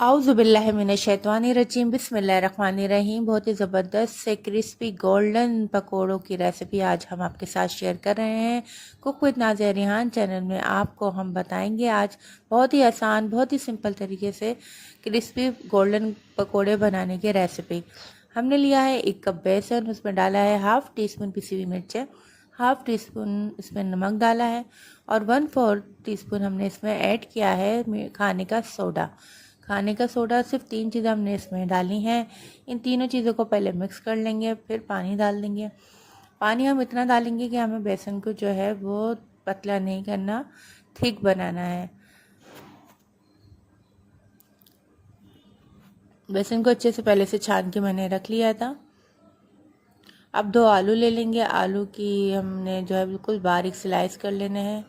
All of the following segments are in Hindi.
आउज़ुबिल्लाहिमिनश्शैतानिर्रजीम बिस्मिल्लाहिर्रहमानिर्रहीम। बहुत ही ज़बरदस्त से क्रिस्पी गोल्डन पकोड़ों की रेसिपी आज हम आपके साथ शेयर कर रहे हैं। Cook with Nazia Rihan channel में आपको हम बताएंगे आज बहुत ही आसान, बहुत ही सिंपल तरीके से क्रिस्पी गोल्डन पकोड़े बनाने की रेसिपी। हमने लिया है 1 कप बेसन, उसमें डाला है हाफ़ टी स्पून पिसी हुई मिर्चें, हाफ़ टी स्पून इसमें नमक डाला है और 1/4 टीस्पून हमने इसमें ऐड किया है खाने का सोडा। खाने का सोडा सिर्फ 3 चीज़ें हमने इसमें डाली हैं। इन तीनों चीज़ों को पहले मिक्स कर लेंगे, फिर पानी डाल देंगे। पानी हम इतना डालेंगे कि हमें बेसन को जो है वो पतला नहीं करना, थिक बनाना है। बेसन को अच्छे से पहले से छान के मैंने रख लिया था। अब 2 आलू ले लेंगे। आलू की हमने जो है बिल्कुल बारीक स्लाइस कर लेने हैं।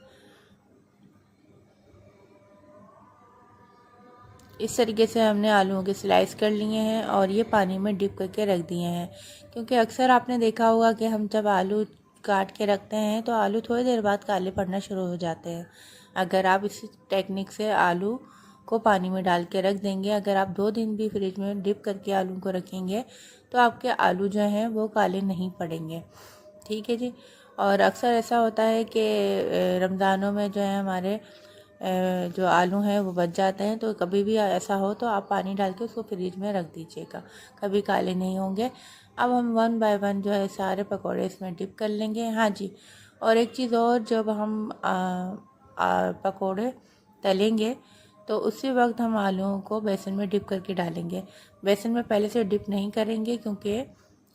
इस तरीके से हमने आलूओं के स्लाइस कर लिए हैं और ये पानी में डिप करके रख दिए हैं, क्योंकि अक्सर आपने देखा होगा कि हम जब आलू काट के रखते हैं तो आलू थोड़ी देर बाद काले पड़ना शुरू हो जाते हैं। अगर आप इस टेक्निक से आलू को पानी में डाल के रख देंगे, अगर आप 2 दिन भी फ्रिज में डिप करके आलू को रखेंगे तो आपके आलू जो हैं वो काले नहीं पड़ेंगे। ठीक है जी। और अक्सर ऐसा होता है कि रमज़ानों में जो है हमारे जो आलू हैं वो बच जाते हैं, तो कभी भी ऐसा हो तो आप पानी डाल के उसको फ्रिज में रख दीजिएगा, कभी काले नहीं होंगे। अब हम 1 बाय 1 जो है सारे पकौड़े इसमें डिप कर लेंगे। हाँ जी, और एक चीज़ और, जब हम पकौड़े तलेंगे तो उसी वक्त हम आलूओं को बेसन में डिप करके डालेंगे। बेसन में पहले से डिप नहीं करेंगे, क्योंकि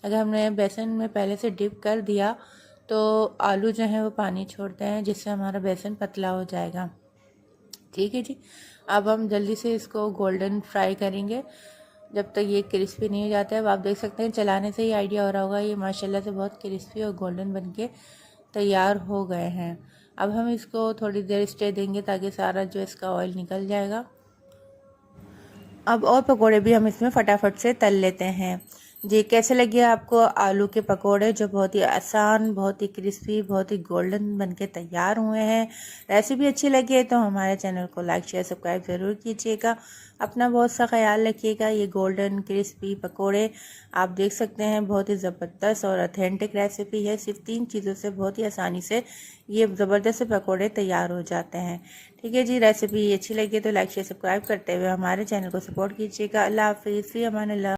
अगर हमने बेसन में पहले से डिप कर दिया तो आलू जो हैं वो पानी छोड़ते हैं, जिससे हमारा बेसन पतला हो जाएगा। ठीक है जी। अब हम जल्दी से इसको गोल्डन फ्राई करेंगे जब तक ये क्रिस्पी नहीं हो जाता है। अब आप देख सकते हैं, चलाने से ही आइडिया हो रहा होगा, ये माशाल्लाह से बहुत क्रिस्पी और गोल्डन बनके तैयार हो गए हैं। अब हम इसको थोड़ी देर स्टे देंगे ताकि सारा जो इसका ऑयल निकल जाएगा। अब और पकोड़े भी हम इसमें फटाफट से तल लेते हैं। जी, कैसे लगे आपको आलू के पकोड़े, जो बहुत ही आसान, बहुत ही क्रिस्पी, बहुत ही गोल्डन बनके तैयार हुए हैं। रेसिपी अच्छी लगी है तो हमारे चैनल को लाइक शेयर सब्सक्राइब ज़रूर कीजिएगा। अपना बहुत सा ख्याल रखिएगा। ये गोल्डन क्रिस्पी पकोड़े आप देख सकते हैं, बहुत ही ज़बरदस्त और ऑथेंटिक रेसिपी है। सिर्फ 3 चीज़ों से बहुत ही आसानी से ये ज़बरदस्त पकोड़े तैयार हो जाते हैं। ठीक है जी। रेसिपी अच्छी लगी तो लाइक शेयर सब्सक्राइब करते हुए हमारे चैनल को सपोर्ट कीजिएगा। अल्लाह हाफिज़, फ़ी अमान अल्लाह।